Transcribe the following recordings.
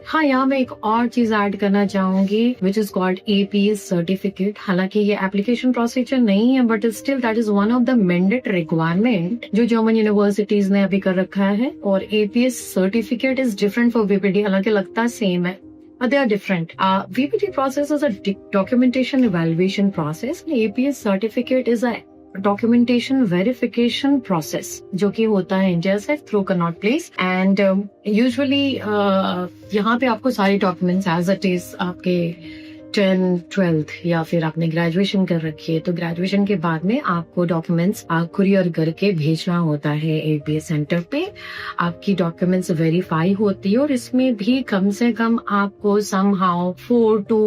हाँ, यहाँ मैं एक और चीज ऐड करना चाहूंगी which is called APS certificate. हालांकि ये एप्लीकेशन प्रोसीजर नहीं है but still that is one of the mandatory requirement जो जर्मन यूनिवर्सिटीज ने अभी कर रखा है। और APS certificate is different for VPT, हालांकि लगता सेम है but they are different. VPT process is a documentation evaluation process. APS certificate is a documentation verification process जो कि होता है इंडिया से through Connaught place and usually यहाँ पे आपको सारे डॉक्यूमेंट्स एज इट इज आपके 10th 12th या फिर आपने ग्रेजुएशन कर रखी है तो ग्रेजुएशन के बाद में आपको डॉक्यूमेंट्स कुरियर करके भेजना होता है एपीएस सेंटर पे। आपकी डॉक्यूमेंट्स वेरीफाई होती है और इसमें भी कम से कम आपको समहाउ 4 to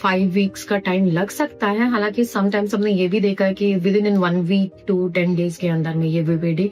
5 वीक्स का टाइम लग सकता है। हालांकि समटाइम्स हमने ये भी देखा है कि with in 1 week to 10 days के अंदर में ये वीपीडी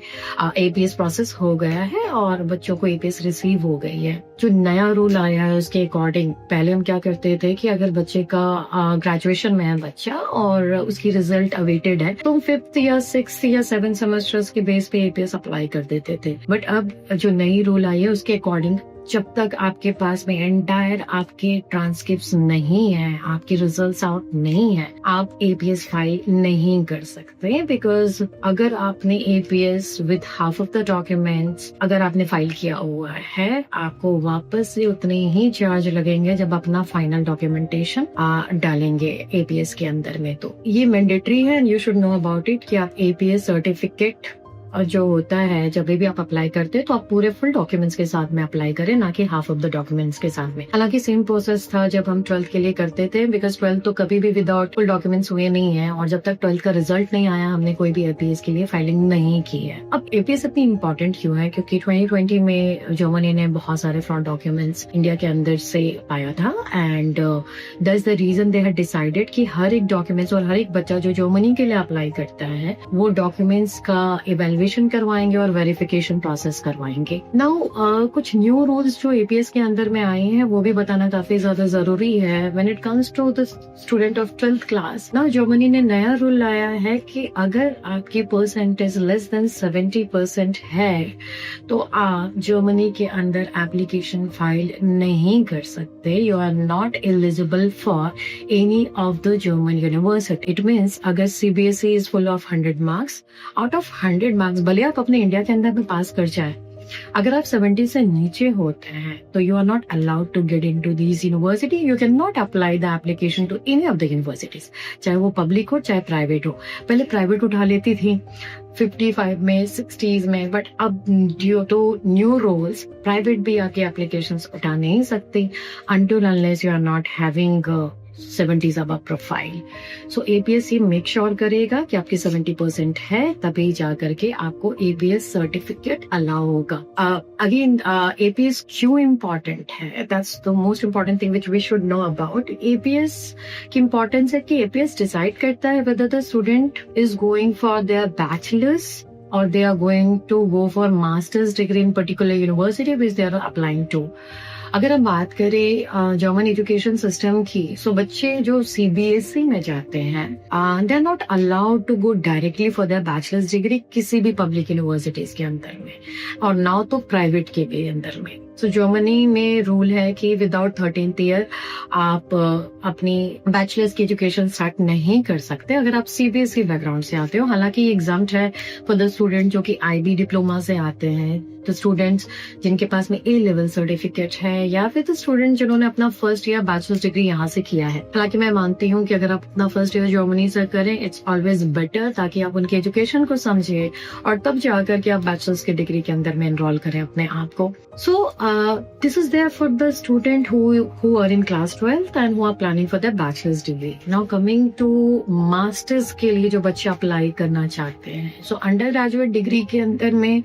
एपीएस प्रोसेस हो गया है और बच्चों को एपीएस रिसीव हो गई है। जो नया रूल आया है उसके अकॉर्डिंग पहले हम क्या करते थे कि अगर बच्चे का ग्रेजुएशन में है बच्चा और उसकी रिजल्ट अवेटेड है तो हम 5th या 6th या 7th सेमेस्टर्स के बेस पे एपीएस अप्लाई कर देते थे। बट अब जो नई रूल आई है उसके अकॉर्डिंग जब तक आपके पास में एंटायर आपके ट्रांसक्रिप्ट्स नहीं है, आपके रिजल्ट्स आउट नहीं है, आप एपीएस फाइल नहीं कर सकते। बिकॉज अगर आपने APS with half of the documents अगर आपने फाइल किया हुआ है आपको वापस से उतने ही चार्ज लगेंगे जब अपना फाइनल डॉक्यूमेंटेशन डालेंगे एपीएस के अंदर में। तो ये मैंडेटरी है and you should know about it कि आप एपीएस सर्टिफिकेट जो होता है जब भी आप अप्लाई करते हैं तो आप पूरे फुल डॉक्यूमेंट्स के साथ में अप्लाई करें, ना कि हाफ ऑफ द डॉक्यूमेंट्स के साथ में। हालांकि सेम प्रोसेस था जब हम 12th के लिए करते थे बिकॉज 12th तो कभी भी विदाउट फुल डॉक्यूमेंट्स हुए नहीं है और जब तक 12th का रिजल्ट नहीं आया हमने कोई भी एपीएस के लिए फाइलिंग नहीं की है। अब एपीएस इतनी इंपॉर्टेंट क्यों है? क्योंकि 2020 में जर्मनी ने बहुत सारे फ्रॉड डॉक्यूमेंट्स इंडिया के अंदर से पाया था and that's the reason they had decided कि हर एक डॉक्यूमेंट्स और हर एक बच्चा जो जर्मनी के लिए अप्लाई करता है वो डॉक्यूमेंट्स का इवेल्युएशन करवाएंगे और वेरिफिकेशन प्रोसेस करवाएंगे। नाउ कुछ न्यू रूल्स जो एपीएस के अंदर में आए हैं वो भी बताना काफी ज्यादा जरूरी है। When it comes to the student of 12th class, ना जर्मनी ने नया रूल लाया है कि अगर आपकी परसेंटेज लेस देन 70% है तो आप जर्मनी के अंदर एप्लीकेशन फाइल नहीं कर सकते। You are not eligible for any of the German university. It means अगर CBSE is full of 100 marks, out of 100 marks भले आप अपने इंडिया के अंदर में पास कर जाए, अगर आप 70 से नीचे होते हैं तो you are not allowed to get into these university. You can not apply the application to any of the universities, चाहे वो पब्लिक हो चाहे प्राइवेट हो। पहले प्राइवेट उठा लेती थी 55 में 60s में, बट अब due to new rules private भी आके एप्लीकेशंस उठा नहीं सकती until unless you are not having 70s above profile. So APS ये मेक श्योर करेगा कि आपकी 70% है तभी जा करके आपको एपीएस सर्टिफिकेट अलाउ होगा। अगेन एपीएस क्यों इम्पोर्टेंट है? That's the most important thing which we should know about APS की इम्पोर्टेंस है कि एपीएस डिसाइड करता है whether the student is going for their bachelors or they are going to go for master's degree in particular university which they are applying to। अगर हम बात करें German education system की, सो बच्चे जो सीबीएसई में जाते हैं they are not allowed to go directly for their bachelors degree किसी भी पब्लिक यूनिवर्सिटीज के अंदर में और ना तो प्राइवेट के भी अंदर में। सो जर्मनी में रूल है कि विदाउट 13th ईयर आप अपनी बैचलर्स की एजुकेशन स्टार्ट नहीं कर सकते अगर आप सीबीएसई बैकग्राउंड से आते हो। हालांकि ये एग्जाम्प्ट है फॉर द स्टूडेंट जो कि आईबी डिप्लोमा से आते हैं, तो स्टूडेंट्स जिनके पास में ए लेवल सर्टिफिकेट है या फिर तो स्टूडेंट जिन्होंने अपना फर्स्ट ईयर बैचलर्स डिग्री यहाँ से किया है। हालांकि मैं मानती हूँ कि अगर आप अपना फर्स्ट ईयर जर्मनी से करें इट्स ऑलवेज बेटर, ताकि आप उनकी एजुकेशन को समझे और तब जाकर के आप बैचलर्स की डिग्री के अंदर में एनरोल करें अपने आप को। So this is there for the student who are in class 12th and who are planning for the bachelors degree. Now coming to masters के लिए जो बच्चे अप्लाई करना चाहते हैं, सो अंडर ग्रेजुएट डिग्री के अंदर में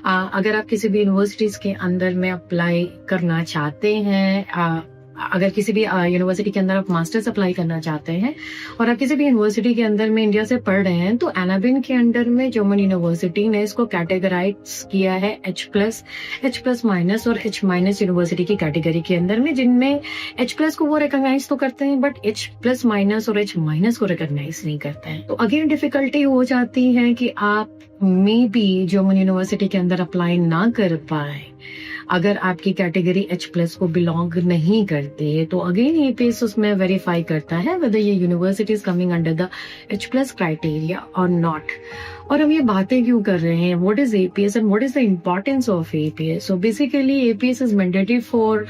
अगर आप किसी भी यूनिवर्सिटीज के अंदर में अप्लाई करना चाहते हैं, अगर किसी भी यूनिवर्सिटी के अंदर आप मास्टर्स अप्लाई करना चाहते हैं और आप किसी भी यूनिवर्सिटी के अंदर में इंडिया से पढ़ रहे हैं, तो एनाबिन के अंडर में जर्मन यूनिवर्सिटी ने इसको कैटेगराइज किया है H+ माइनस और H- यूनिवर्सिटी की कैटेगरी के अंदर में, जिनमें H+ को वो रिकॉग्नाइज तो करते हैं बट H+ माइनस और H- को रिकॉग्नाइज नहीं करते हैं। तो अगेन डिफिकल्टी हो जाती है कि आप मे बी जर्मन यूनिवर्सिटी के अंदर अप्लाई ना कर पाए अगर आपकी कैटेगरी H+ को बिलोंग नहीं करते तो अगेन एपीएस उसमें वेरीफाई करता है whether ये university is coming under the H+ criteria और नॉट। और हम ये बातें क्यों कर रहे हैं, what is APS and what is the importance of APS? So basically APS is mandatory for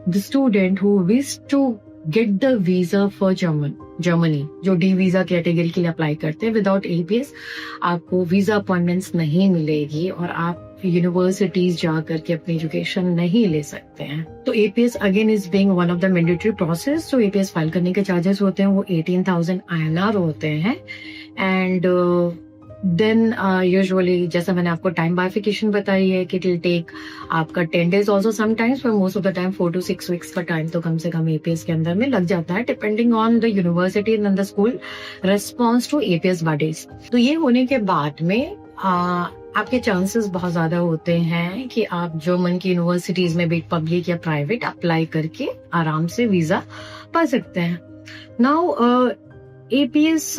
the student who wish to get the visa for Germany, जो डी वीजा कैटेगरी के लिए अप्लाई करते हैं। विदाउट एपीएस आपको visa appointments नहीं मिलेगी और आप यूनिवर्सिटीज जा करके अपनी एजुकेशन नहीं ले सकते हैं। तो APS again is being one of the mandatory process. जो एपीएस फाइल करने के चार्जेस होते हैं वो 18,000 INR होते हैं। एंड देन यूजुअली जैसा मैंने आपको टाइम बाइफिकेशन बताई है कि इट विल टेक आपका 10 days ऑल्सो समटाइम्स, पर most of the time 4 to 6 weeks का टाइम तो कम से कम एपीएस के अंदर में लग जाता है, depending on the university and the school response to APS bodies. तो ये होने के बाद में आपके चांसेस बहुत ज्यादा होते हैं कि आप जर्मन की यूनिवर्सिटीज में भी पब्लिक या प्राइवेट अप्लाई करके आराम से वीजा पा सकते हैं। नाउ एपीएस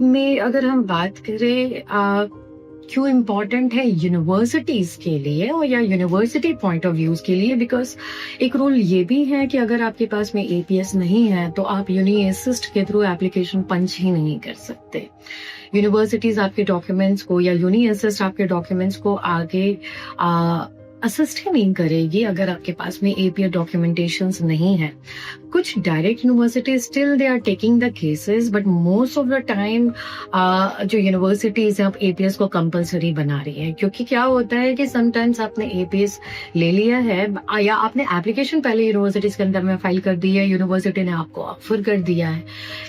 में अगर हम बात करें क्यों इम्पोर्टेंट है यूनिवर्सिटीज के लिए और या यूनिवर्सिटी पॉइंट ऑफ व्यूज के लिए, बिकॉज एक रूल ये भी है कि अगर आपके पास में एपीएस नहीं है तो आप यूनी असिस्ट के थ्रू एप्लीकेशन पंच ही नहीं कर सकते। यूनिवर्सिटीज आपके डॉक्यूमेंट्स को या यूनी असिस्ट आपके डॉक्यूमेंट्स को आगे असिस्ट ही नहीं करेगी अगर आपके पास में एपीएस डॉक्यूमेंटेशंस नहीं है। कुछ direct university still they are taking the cases, but most of the time जो यूनिवर्सिटीज है अब एपीएस को कंपलसरी बना रही है, क्योंकि क्या होता है कि समटाइम्स आपने एपीएस ले लिया है या आपने एप्लीकेशन पहले यूनिवर्सिटीज के अंदर में फाइल कर दी है, यूनिवर्सिटी ने आपको ऑफर कर दिया है,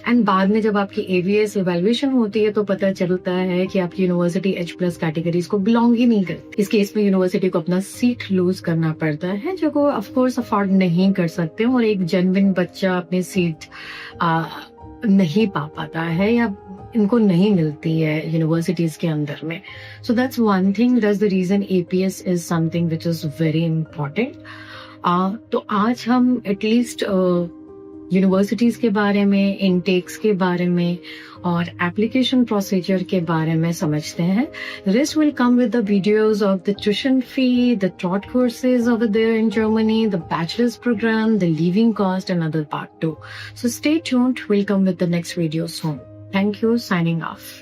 एंड बाद में जब आपकी एवीएस इवैल्यूएशन होती है तो पता चलता है कि आपकी यूनिवर्सिटी H+ कैटेगरीज को बिलोंग ही नहीं करती। इस केस में यूनिवर्सिटी को अपना सीट लूज करना पड़ता है, जो को ऑफकोर्स अफोर्ड नहीं कर सकते और एक जेन्युइन बच्चा अपनी सीट नहीं पा पाता है या इनको नहीं मिलती है यूनिवर्सिटीज के अंदर में। So that's one thing, that's the reason APS is something which is very important. तो आज हम एटलीस्ट यूनिवर्सिटीज के बारे में, इनटेक्स के बारे में और एप्लीकेशन प्रोसीजर के बारे में समझते हैं। Rest will come with the videos of the tuition fee, the taught courses over there in Germany, the bachelors program, the living cost and other part 2. So stay tuned, we'll come with the next video soon. Thank you, signing off.